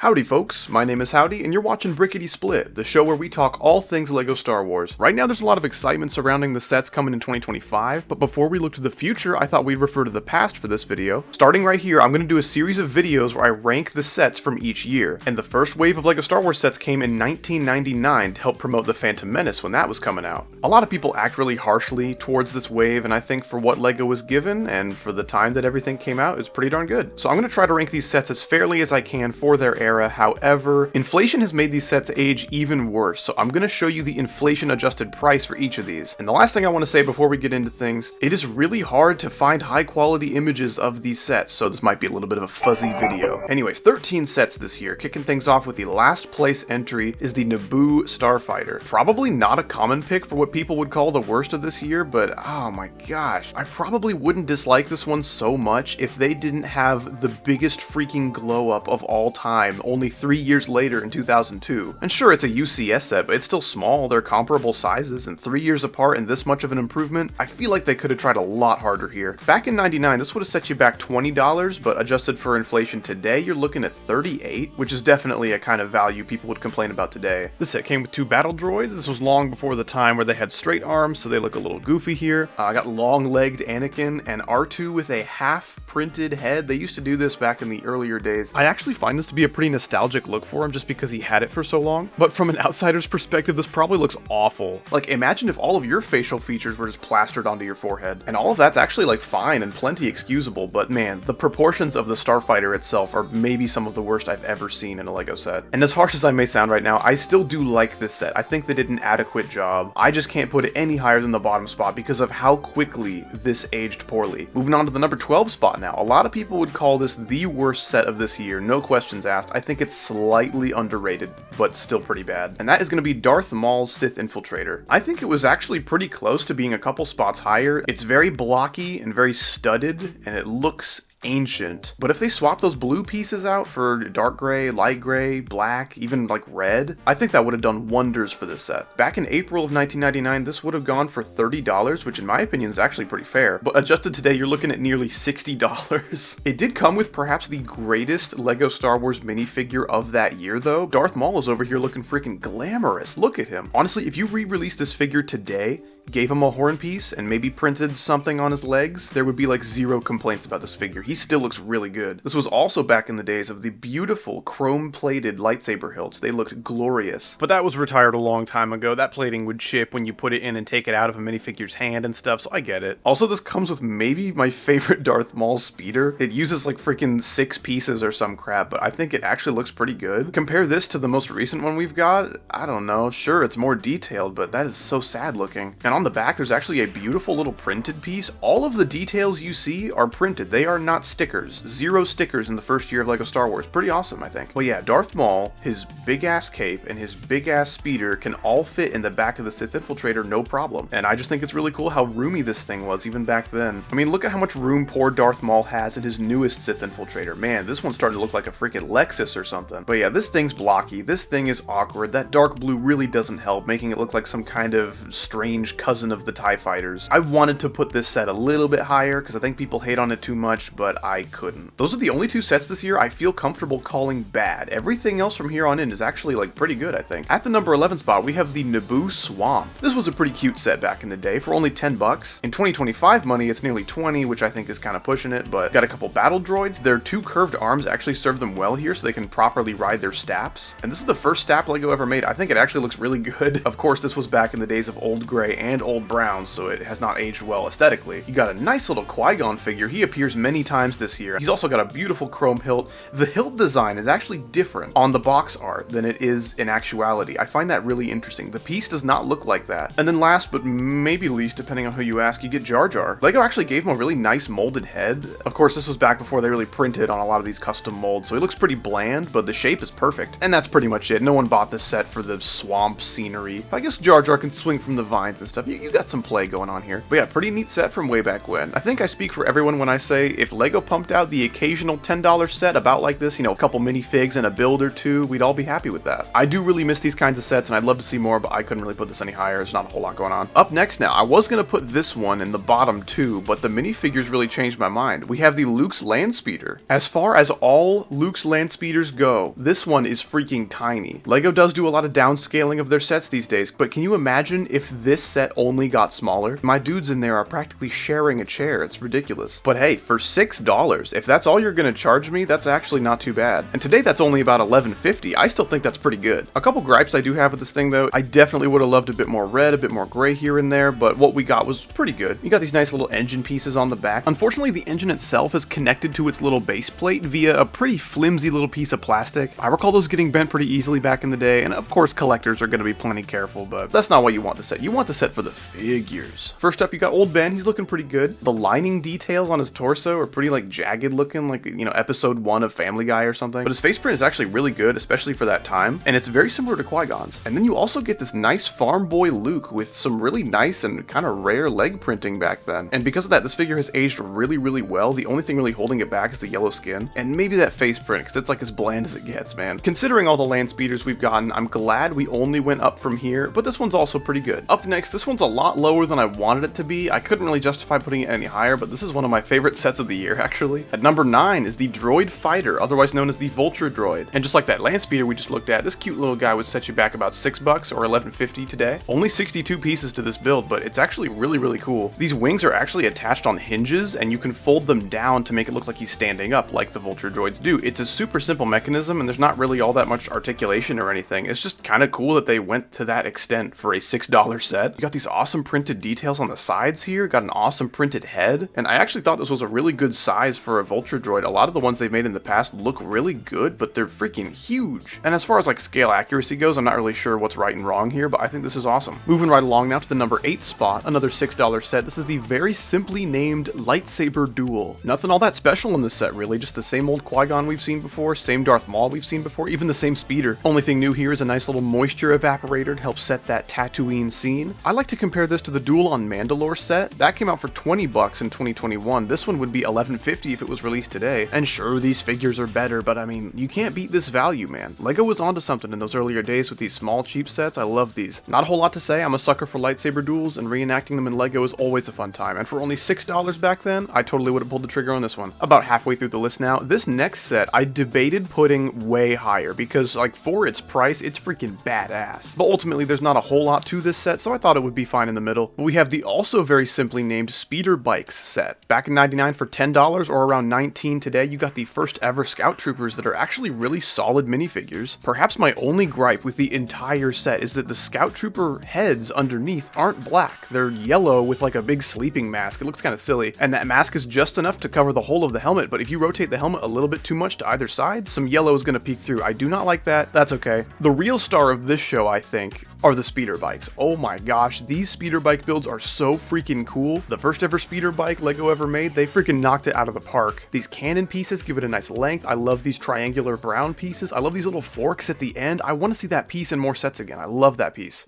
Howdy folks, my name is Howdy, and you're watching Brickity Split, the show where we talk all things LEGO Star Wars. Right now there's a lot of excitement surrounding the sets coming in 2025, but before we look to the future, I thought we'd refer to the past for this video. Starting right here, I'm going to do a series of videos where I rank the sets from each year, and the first wave of LEGO Star Wars sets came in 1999 to help promote the Phantom Menace when that was coming out. A lot of people act really harshly towards this wave, and I think for what LEGO was given, and for the time that everything came out, it's pretty darn good. So I'm going to try to rank these sets as fairly as I can for their era. However, inflation has made these sets age even worse, so I'm going to show you the inflation adjusted price for each of these. And the last thing I want to say before we get into things, it is really hard to find high quality images of these sets, so this might be a little bit of a fuzzy video. Anyways, 13 sets this year. Kicking things off with the last place entry is the Naboo Starfighter. Probably not a common pick for what people would call the worst of this year, but oh my gosh, I probably wouldn't dislike this one so much if they didn't have the biggest freaking glow up of all time only 3 years later in 2002. And sure, it's a UCS set, but it's still small, they're comparable sizes, and 3 years apart and this much of an improvement, I feel like they could have tried a lot harder here. Back in 99, this would have set you back $20, but adjusted for inflation today, you're looking at $38, which is definitely a kind of value people would complain about today. This set came with 2 battle droids. This was long before the time where they had straight arms, so they look a little goofy here. I got long-legged Anakin and R2 with a half-printed head. They used to do this back in the earlier days. I actually find this to be a pretty nostalgic look for him just because he had it for so long, but from an outsider's perspective this probably looks awful. Like, imagine if all of your facial features were just plastered onto your forehead, and all of that's actually like fine and plenty excusable, but man, the proportions of the Starfighter itself are maybe some of the worst I've ever seen in a LEGO set. And as harsh as I may sound right now, I still do like this set. I think they did an adequate job. I just can't put it any higher than the bottom spot because of how quickly this aged poorly. Moving on to the number 12 spot now. A lot of people would call this the worst set of this year, no questions asked. I think it's slightly underrated, but still pretty bad. And that is going to be Darth Maul's Sith Infiltrator. I think it was actually pretty close to being a couple spots higher. It's very blocky and very studded, and it looks ancient, but if they swap those blue pieces out for dark gray, light gray, black, even like red, I think that would have done wonders for this set. Back in April of 1999, this would have gone for $30, which in my opinion is actually pretty fair, but adjusted today, you're looking at nearly $60. It did come with perhaps the greatest LEGO Star Wars minifigure of that year though. Darth Maul is over here looking freaking glamorous. Look at him. Honestly, if you re-release this figure today, gave him a horn piece, and maybe printed something on his legs, there would be like zero complaints about this figure. He still looks really good. This was also back in the days of the beautiful chrome-plated lightsaber hilts. They looked glorious. But that was retired a long time ago. That plating would chip when you put it in and take it out of a minifigure's hand and stuff, so I get it. Also, this comes with maybe my favorite Darth Maul speeder. It uses like freaking 6 pieces or some crap, but I think it actually looks pretty good. Compare this to the most recent one we've got, I don't know, sure, it's more detailed, but that is so sad looking. And on the back, there's actually a beautiful little printed piece. All of the details you see are printed. They are not stickers. 0 stickers in the first year of LEGO Star Wars. Pretty awesome, I think. Well, yeah, Darth Maul, his big-ass cape, and his big-ass speeder can all fit in the back of the Sith Infiltrator, no problem. And I just think it's really cool how roomy this thing was even back then. I mean, look at how much room poor Darth Maul has in his newest Sith Infiltrator. Man, this one's starting to look like a freaking Lexus or something. But yeah, this thing's blocky. This thing is awkward. That dark blue really doesn't help, making it look like some kind of strange cousin of the TIE Fighters. I wanted to put this set a little bit higher because I think people hate on it too much, but I couldn't. Those are the only 2 sets this year I feel comfortable calling bad. Everything else from here on in is actually like pretty good, I think. At the number 11 spot, we have the Naboo Swamp. This was a pretty cute set back in the day for only $10. In 2025 money, it's nearly 20, which I think is kind of pushing it, but got a couple battle droids. Their 2 curved arms actually serve them well here so they can properly ride their staps. And this is the first stap LEGO ever made. I think it actually looks really good. Of course, this was back in the days of old gray and old brown, so it has not aged well aesthetically. You got a nice little Qui-Gon figure. He appears many times this year. He's also got a beautiful chrome hilt. The hilt design is actually different on the box art than it is in actuality. I find that really interesting. The piece does not look like that. And then last but maybe least, depending on who you ask, you get Jar Jar. LEGO actually gave him a really nice molded head. Of course, this was back before they really printed on a lot of these custom molds, so he looks pretty bland, but the shape is perfect. And that's pretty much it. No one bought this set for the swamp scenery. I guess Jar Jar can swing from the vines and stuff. stuff. You got some play going on here. But yeah, pretty neat set from way back when. I think I speak for everyone when I say if LEGO pumped out the occasional $10 set about like this, you know, a couple minifigs and a build or two, we'd all be happy with that. I do really miss these kinds of sets and I'd love to see more, but I couldn't really put this any higher. There's not a whole lot going on. Up next now, I was going to put this one in the bottom too, but the minifigures really changed my mind. We have the Luke's Landspeeder. As far as all Luke's Landspeeders go, this one is freaking tiny. LEGO does do a lot of downscaling of their sets these days, but can you imagine if this set only got smaller? My dudes in there are practically sharing a chair. It's ridiculous. But hey, for $6, if that's all you're going to charge me, that's actually not too bad. And today that's only about $11.50. I still think that's pretty good. A couple gripes I do have with this thing though. I definitely would have loved a bit more red, a bit more gray here and there, but what we got was pretty good. You got these nice little engine pieces on the back. Unfortunately, the engine itself is connected to its little base plate via a pretty flimsy little piece of plastic. I recall those getting bent pretty easily back in the day, and of course collectors are going to be plenty careful, but that's not what you want the set. You want the set for the figures. First up, you got old Ben. He's looking pretty good. The lining details on his torso are pretty like jagged looking, like, you know, episode 1 of Family Guy or something. But his face print is actually really good, especially for that time, and it's very similar to Qui-Gon's. And then you also get this nice farm boy Luke with some really nice and kind of rare leg printing back then. And because of that, this figure has aged really well. The only thing really holding it back is the yellow skin, and maybe that face print, because it's like as bland as it gets, man. Considering all the land speeders we've gotten, I'm glad we only went up from here, but this one's also pretty good. Up next, this one's a lot lower than I wanted it to be. I couldn't really justify putting it any higher, but this is one of my favorite sets of the year, actually. At number 9 is the Droid Fighter, otherwise known as the Vulture Droid. And just like that land speeder we just looked at, this cute little guy would set you back about $6 or $11.50 today. Only 62 pieces to this build, but it's actually really cool. These wings are actually attached on hinges, and you can fold them down to make it look like he's standing up like the Vulture droids do. It's a super simple mechanism, and there's not really all that much articulation or anything. It's just kind of cool that they went to that extent for a $6 set. You got these awesome printed details on the sides here, got an awesome printed head, and I actually thought this was a really good size for a Vulture droid. A lot of the ones they've made in the past look really good, but they're freaking huge. And as far as like scale accuracy goes, I'm not really sure what's right and wrong here, but I think this is awesome. Moving right along now to the number 8 spot, another $6 set. This is the very simply named Lightsaber Duel. Nothing all that special in this set really, just the same old Qui-Gon we've seen before, same Darth Maul we've seen before, even the same speeder. Only thing new here is a nice little moisture evaporator to help set that Tatooine scene. I like to compare this to the Duel on Mandalore set. That came out for $20 in 2021. This one would be $11.50 if it was released today. And sure, these figures are better, but I mean, you can't beat this value, man. LEGO was onto something in those earlier days with these small cheap sets. I love these. Not a whole lot to say. I'm a sucker for lightsaber duels, and reenacting them in LEGO is always a fun time. And for only $6 back then, I totally would have pulled the trigger on this one. About halfway through the list now, this next set I debated putting way higher because, like, for its price, it's freaking badass. But ultimately, there's not a whole lot to this set, so I thought it would be fine in the middle. But we have the also very simply named Speeder Bikes set. Back in '99 for $10 or around $19 today, you got the first ever Scout Troopers that are actually really solid minifigures. Perhaps my only gripe with the entire set is that the Scout Trooper heads underneath aren't black. They're yellow with like a big sleeping mask. It looks kind of silly, and that mask is just enough to cover the whole of the helmet, but if you rotate the helmet a little bit too much to either side, some yellow is going to peek through. I do not like that. That's okay. The real star of this show, I think, are the speeder bikes. Oh my gosh, these speeder bike builds are so freaking cool. The first ever speeder bike LEGO ever made, they freaking knocked it out of the park. These cannon pieces give it a nice length. I love these triangular brown pieces. I love these little forks at the end. I want to see that piece in more sets again. I love that piece.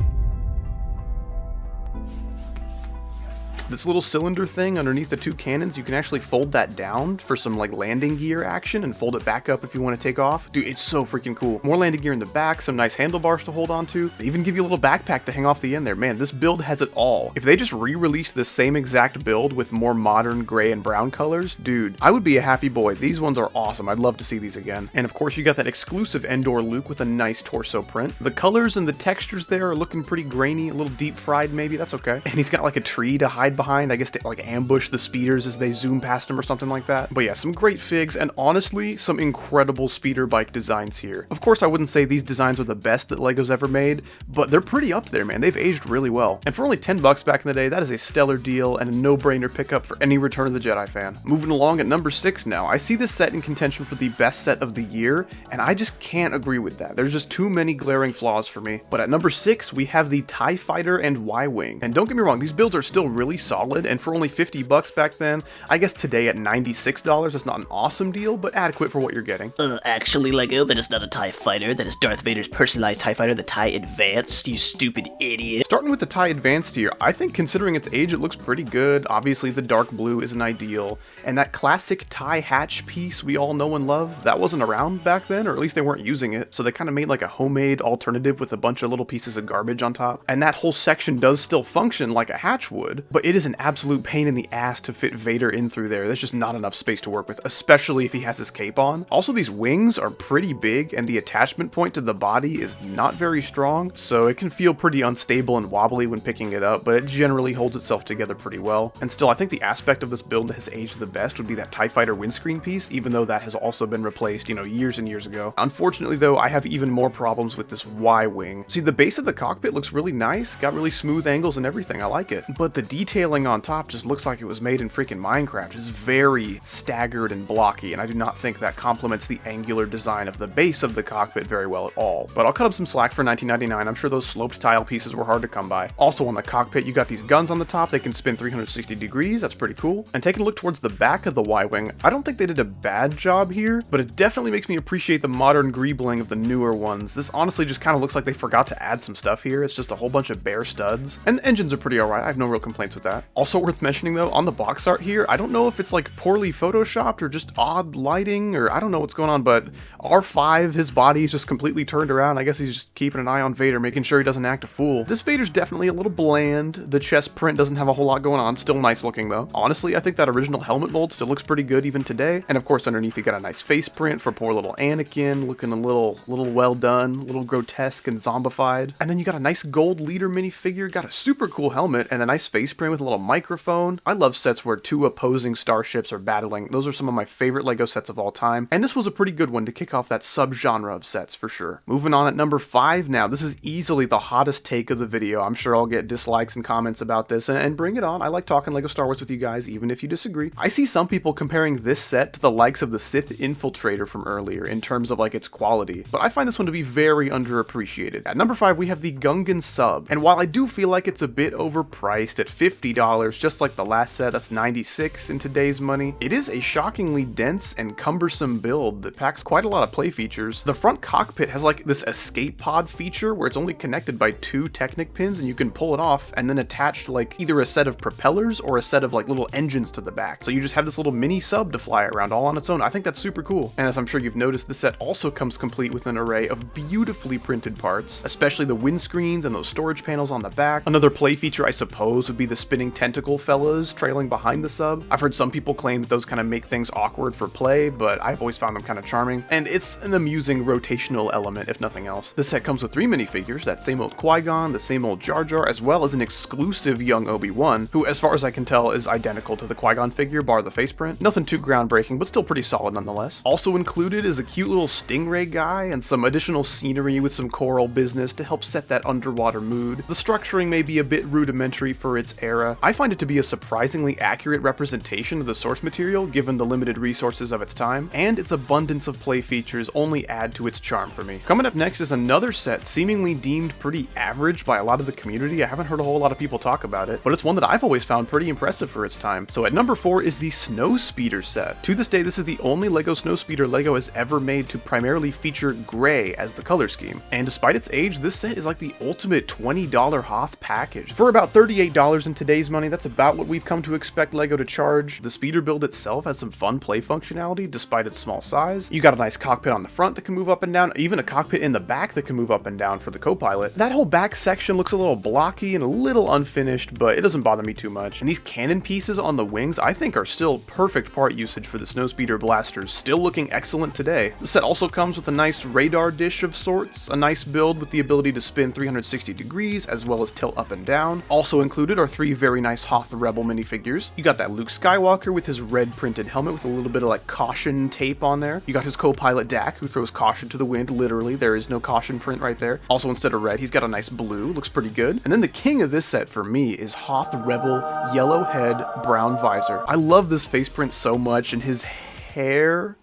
This little cylinder thing underneath the two cannons, you can actually fold that down for some like landing gear action and fold it back up if you want to take off. Dude, it's so freaking cool. More landing gear in the back, some nice handlebars to hold on to. They even give you a little backpack to hang off the end there. Man, this build has it all. If they just re-released the same exact build with more modern gray and brown colors, dude, I would be a happy boy. These ones are awesome. I'd love to see these again. And of course, you got that exclusive Endor Luke with a nice torso print. The colors and the textures there are looking pretty grainy, a little deep fried maybe. That's okay. And he's got like a tree to hide behind, I guess, to like ambush the speeders as they zoom past him or something like that. But yeah, some great figs, and honestly, some incredible speeder bike designs here. Of course, I wouldn't say these designs are the best that LEGO's ever made, but they're pretty up there, man. They've aged really well. And for only $10 back in the day, that is a stellar deal and a no-brainer pickup for any Return of the Jedi fan. Moving along at number 6 now, I see this set in contention for the best set of the year, and I just can't agree with that. There's just too many glaring flaws for me. But at number 6, we have the TIE Fighter and YWing. And don't get me wrong, these builds are still really solid, and for only 50 bucks back then, I guess today at $96, it's not an awesome deal, but adequate for what you're getting. Actually, Lego, that is not a TIE Fighter. That is Darth Vader's personalized TIE Fighter, the TIE Advanced, you stupid idiot. Starting with the TIE Advanced here, I think considering its age, it looks pretty good. Obviously, the dark blue isn't ideal, and that classic TIE hatch piece we all know and love, that wasn't around back then, or at least they weren't using it, so they kind of made like a homemade alternative with a bunch of little pieces of garbage on top. And that whole section does still function like a hatch would, but it is an absolute pain in the ass to fit Vader in through there. There's just not enough space to work with, especially if he has his cape on. Also, these wings are pretty big, and the attachment point to the body is not very strong, so it can feel pretty unstable and wobbly when picking it up, but it generally holds itself together pretty well. And still, I think the aspect of this build that has aged the best would be that TIE Fighter windscreen piece, even though that has also been replaced, you know, years and years ago. Unfortunately, though, I have even more problems with this Y-wing. See, the base of the cockpit looks really nice, got really smooth angles and everything, I like it. But the detailing on top just looks like it was made in freaking Minecraft. It's very staggered and blocky, and I do not think that complements the angular design of the base of the cockpit very well at all. But I'll cut up some slack for $19.99. I'm sure those sloped tile pieces were hard to come by. Also on the cockpit, you got these guns on the top. They can spin 360 degrees. That's pretty cool. And taking a look towards the back of the Y-wing, I don't think they did a bad job here, but it definitely makes me appreciate the modern greebling of the newer ones. This honestly just kind of looks like they forgot to add some stuff here. It's just a whole bunch of bare studs, and the engines are pretty alright. I have no real complaints with that. Also worth mentioning though, on the box art here, I don't know if it's like poorly photoshopped or just odd lighting, or I don't know what's going on, but R5, his body is just completely turned around. I guess he's just keeping an eye on Vader, making sure he doesn't act a fool. This Vader's definitely a little bland. The chest print doesn't have a whole lot going on. Still nice looking though. Honestly, I think that original helmet mold still looks pretty good even today. And of course, underneath you got a nice face print for poor little Anakin, looking a little well done, a little grotesque and zombified. And then you got a nice gold leader minifigure, got a super cool helmet, and a nice face print with a little microphone. I love sets where two opposing starships are battling. Those are some of my favorite LEGO sets of all time, and this was a pretty good one to kick off that subgenre of sets for sure. Moving on at number 5 now. This is easily the hottest take of the video. I'm sure I'll get dislikes and comments about this, and bring it on. I like talking LEGO Star Wars with you guys, even if you disagree. I see some people comparing this set to the likes of the Sith Infiltrator from earlier in terms of like its quality, but I find this one to be very underappreciated. At number 5, we have the Gungan Sub, and while I do feel like it's a bit overpriced at $50, just like the last set, that's $96 in today's money, it is a shockingly dense and cumbersome build that packs quite a lot of play features. The front cockpit has like this escape pod feature where it's only connected by 2 Technic pins, and you can pull it off and then attach to like either a set of propellers or a set of like little engines to the back. So you just have this little mini sub to fly around all on its own. I think that's super cool. And as I'm sure you've noticed, the set also comes complete with an array of beautifully printed parts, especially the windscreens and those storage panels on the back. Another play feature, I suppose, would be the spinning tentacle fellas trailing behind the sub. I've heard some people claim that those kind of make things awkward for play, but I've always found them kind of charming, and it's an amusing rotational element if nothing else. This set comes with 3 minifigures, that same old Qui-Gon, the same old Jar Jar, as well as an exclusive young Obi-Wan, who as far as I can tell is identical to the Qui-Gon figure, bar the face print. Nothing too groundbreaking, but still pretty solid nonetheless. Also included is a cute little stingray guy and some additional scenery with some choral business to help set that underwater mood. The structuring may be a bit rudimentary for its era. I find it to be a surprisingly accurate representation of the source material given the limited resources of its time, and its abundance of play features only add to its charm for me. Coming up next is another set seemingly deemed pretty average by a lot of the community. I haven't heard a whole lot of people talk about it, but it's one that I've always found pretty impressive for its time. So at number 4 is the Snowspeeder set. To this day, this is the only LEGO Snowspeeder LEGO has ever made to primarily feature gray as the color scheme. And despite its age, this set is like the ultimate $20 Hoth package. For about $38 in today's money, that's about what we've come to expect LEGO to charge. The speeder build itself has some fun play functionality despite its small size. You got a nice cockpit on the front that can move up and down, even a cockpit in the back that can move up and down for the co-pilot. That whole back section looks a little blocky and a little unfinished, but it doesn't bother me too much. And these cannon pieces on the wings I think are still perfect part usage for the Snowspeeder blasters, still looking excellent today. The set also comes with a nice radar dish of sorts, a nice build with the ability to spin 360 degrees as well as tilt up and down. Also included are 3 very nice Hoth Rebel minifigures. You got that Luke Skywalker with his red printed helmet with a little bit of like caution tape on there. You got his co-pilot Dak, who throws caution to the wind, literally. There is no caution print right there. Also, instead of red, he's got a nice blue, looks pretty good. And then the king of this set for me is Hoth Rebel, yellow head, brown visor. I love this face print so much, and his hair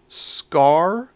scar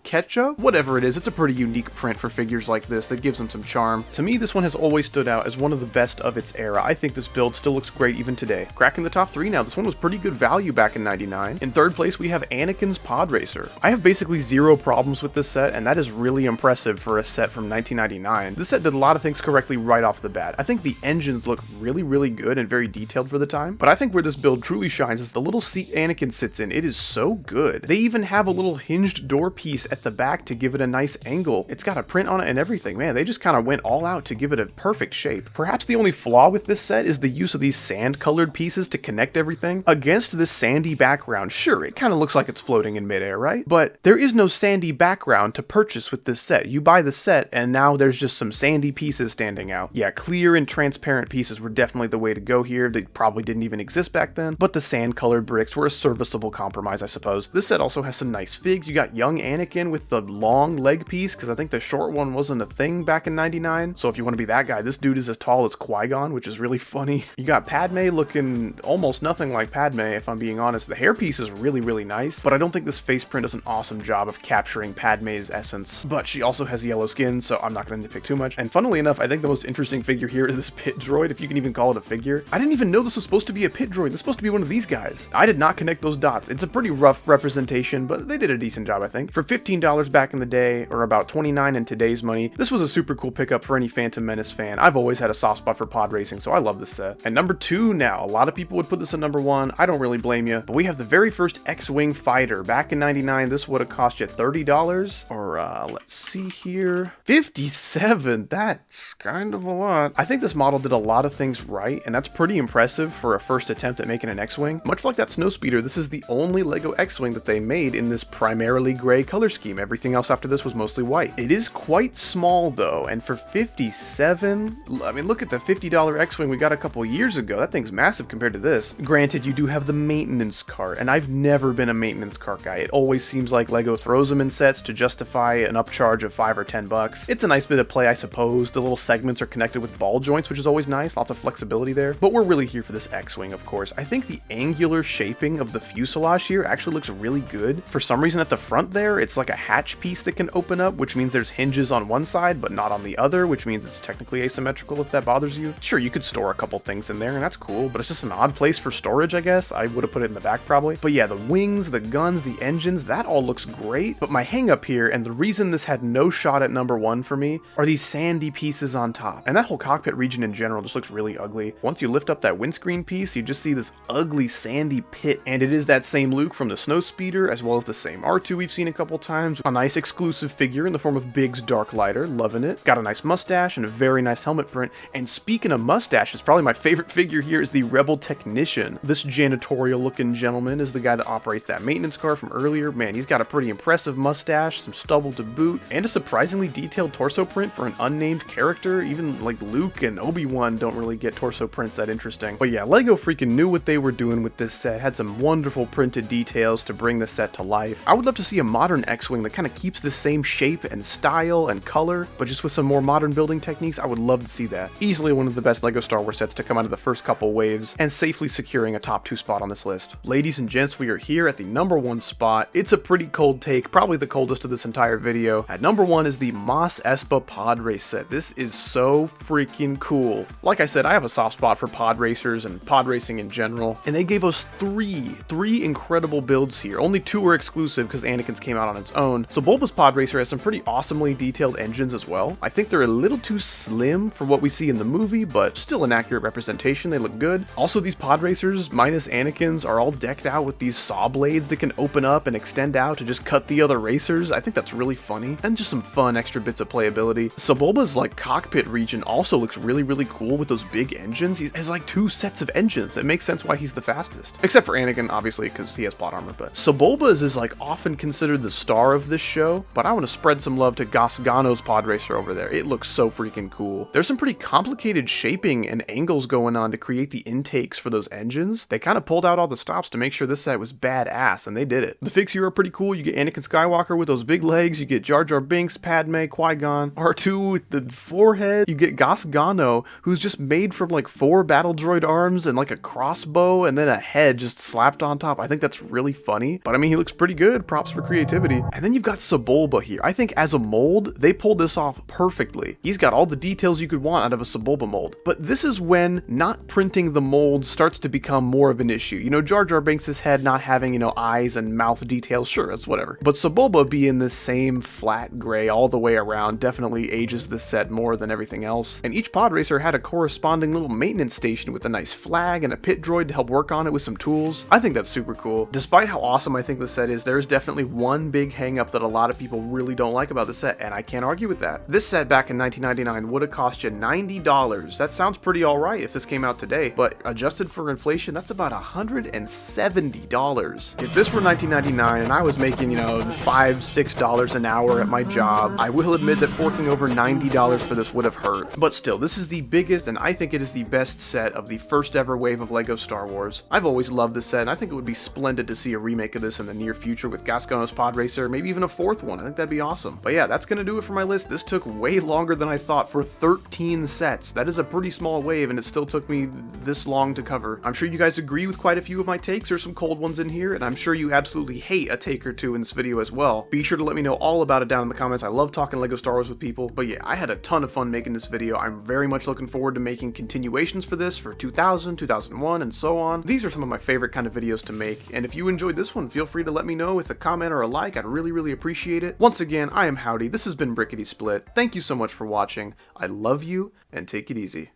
Ketchup? Whatever it is, it's a pretty unique print for figures like this that gives them some charm. To me, this one has always stood out as one of the best of its era. I think this build still looks great even today. Cracking the top 3 now, this one was pretty good value back in '99. In third place, we have Anakin's Pod Racer. I have basically zero problems with this set, and that is really impressive for a set from 1999. This set did a lot of things correctly right off the bat. I think the engines look really good and very detailed for the time, but I think where this build truly shines is the little seat Anakin sits in. It is so good. They even have a little hinged door piece at the back to give it a nice angle. It's got a print on it and everything. Man, they just kind of went all out to give it a perfect shape. Perhaps the only flaw with this set is the use of these sand colored pieces to connect everything against this sandy background. Sure, it kind of looks like it's floating in midair, right? But there is no sandy background to purchase with this set. You buy the set and now there's just some sandy pieces standing out. Yeah, clear and transparent pieces were definitely the way to go here. They probably didn't even exist back then, but the sand colored bricks were a serviceable compromise, I suppose. This set also has some nice figs. You got young Anakin with the long leg piece, because I think the short one wasn't a thing back in '99. So if you want to be that guy, this dude is as tall as Qui-Gon, which is really funny. You got Padme looking almost nothing like Padme, if I'm being honest. The hair piece is really nice, but I don't think this face print does an awesome job of capturing Padme's essence. But she also has yellow skin, so I'm not going to nitpick too much. And funnily enough, I think the most interesting figure here is this pit droid, if you can even call it a figure. I didn't even know this was supposed to be a pit droid. This is supposed to be one of these guys. I did not connect those dots. It's a pretty rough representation, but they did a decent job, I think. For $15 back in the day, or about $29 in today's money, this was a super cool pickup for any Phantom Menace fan. I've always had a soft spot for pod racing, so I love this set. And number 2 now, a lot of people would put this at number 1. I don't really blame you, but we have the very first X-Wing Fighter. Back in '99, this would have cost you $30, or let's see here, $57. That's kind of a lot. I think this model did a lot of things right, and that's pretty impressive for a first attempt at making an X-Wing. Much like that Snowspeeder, this is the only LEGO X-Wing that they made in this primarily gray color scheme. Everything else after this was mostly white. It is quite small though, and for $57, I mean, look at the $50 X-Wing we got a couple years ago. That thing's massive compared to this. Granted, you do have the maintenance cart, and I've never been a maintenance cart guy. It always seems like LEGO throws them in sets to justify an upcharge of $5 or $10. It's a nice bit of play, I suppose. The little segments are connected with ball joints, which is always nice. Lots of flexibility there. But we're really here for this X-Wing, of course. I think the angular shaping of the fuselage here actually looks really good. For some reason at the front there, it's like a hatch piece that can open up, which means there's hinges on one side, but not on the other, which means it's technically asymmetrical if that bothers you. Sure, you could store a couple things in there, and that's cool, but it's just an odd place for storage, I guess. I would have put it in the back probably. But yeah, the wings, the guns, the engines, that all looks great. But my hang up here, and the reason this had no shot at number 1 for me, are these sandy pieces on top. And that whole cockpit region in general just looks really ugly. Once you lift up that windscreen piece, you just see this ugly sandy pit, and it is that same Luke from the Snowspeeder, as well as the same R2 we've seen a couple times. A nice exclusive figure in the form of Biggs Dark Lighter, loving it. Got a nice mustache and a very nice helmet print. And speaking of mustaches, probably my favorite figure here is the Rebel Technician. This janitorial looking gentleman is the guy that operates that maintenance car from earlier. Man, he's got a pretty impressive mustache, some stubble to boot, and a surprisingly detailed torso print for an unnamed character. Even like Luke and Obi-Wan don't really get torso prints that interesting. But yeah, LEGO freaking knew what they were doing with this set. Had some wonderful printed details to bring the set to life. I would love to see a modern X-Wing that kind of keeps the same shape and style and color, but just with some more modern building techniques. I would love to see that. Easily one of the best LEGO Star Wars sets to come out of the first couple waves, and safely securing a top 2 spot on this list. Ladies and gents, we are here at the number 1 spot. It's a pretty cold take, probably the coldest of this entire video. At number 1 is the Mos Espa Pod Race set. This is so freaking cool. Like I said, I have a soft spot for pod racers and pod racing in general, and they gave us three incredible builds here. Only 2 were exclusive because Anakin's came out on its own. So Bulba's Pod Racer has some pretty awesomely detailed engines as well. I think they're a little too slim for what we see in the movie, but still an accurate representation. They look good. Also, these pod racers, minus Anakin's, are all decked out with these saw blades that can open up and extend out to just cut the other racers. I think that's really funny, and just some fun extra bits of playability. So Bulba's like cockpit region also looks really cool with those big engines. He has like 2 sets of engines. It makes sense why he's the fastest, except for Anakin, obviously, because he has plot armor. But so Bulba's is like often considered the star of this show, but I want to spread some love to Gano's Pod Racer over there. It looks so freaking cool. There's some pretty complicated shaping and angles going on to create the intakes for those engines. They kind of pulled out all the stops to make sure this set was badass, and they did it. The figs here are pretty cool. You get Anakin Skywalker with those big legs, you get Jar Jar Binks, Padme, Qui-Gon, R2 with the forehead, you get Gano, who's just made from like 4 battle droid arms and like a crossbow and then a head just slapped on top. I think that's really funny, but I mean, he looks pretty good. Props for creativity. And then you've got Sebulba here. I think as a mold, they pulled this off perfectly. He's got all the details you could want out of a Sebulba mold. But this is when not printing the mold starts to become more of an issue. You know, Jar Jar Binks' head not having, you know, eyes and mouth details, sure, that's whatever. But Sebulba being this same flat gray all the way around definitely ages this set more than everything else. And each pod racer had a corresponding little maintenance station with a nice flag and a pit droid to help work on it with some tools. I think that's super cool. Despite how awesome I think the set is, there's definitely one big hang up that a lot of people really don't like about the set, and I can't argue with that. This set back in 1999 would have cost you $90. That sounds pretty alright if this came out today, but adjusted for inflation, that's about $170. If this were 1999 and I was making, you know, $5, $6 an hour at my job, I will admit that forking over $90 for this would have hurt. But still, this is the biggest, and I think it is the best set of the first ever wave of LEGO Star Wars. I've always loved this set, and I think it would be splendid to see a remake of this in the near future with Anakin Pod Racer, maybe even a fourth one. I think that'd be awesome. But yeah, that's gonna do it for my list. This took way longer than I thought for 13 sets. That is a pretty small wave, and it still took me this long to cover. I'm sure you guys agree with quite a few of my takes. There's some cold ones in here, and I'm sure you absolutely hate a take or two in this video as well. Be sure to let me know all about it down in the comments. I love talking LEGO Star Wars with people. But yeah, I had a ton of fun making this video. I'm very much looking forward to making continuations for this for 2000, 2001, and so on. These are some of my favorite kind of videos to make, and if you enjoyed this one, feel free to let me know with a comment or a like. I'd really appreciate it. Once again, I am Howdy. This has been Brickity Split. Thank you so much for watching. I love you, and take it easy.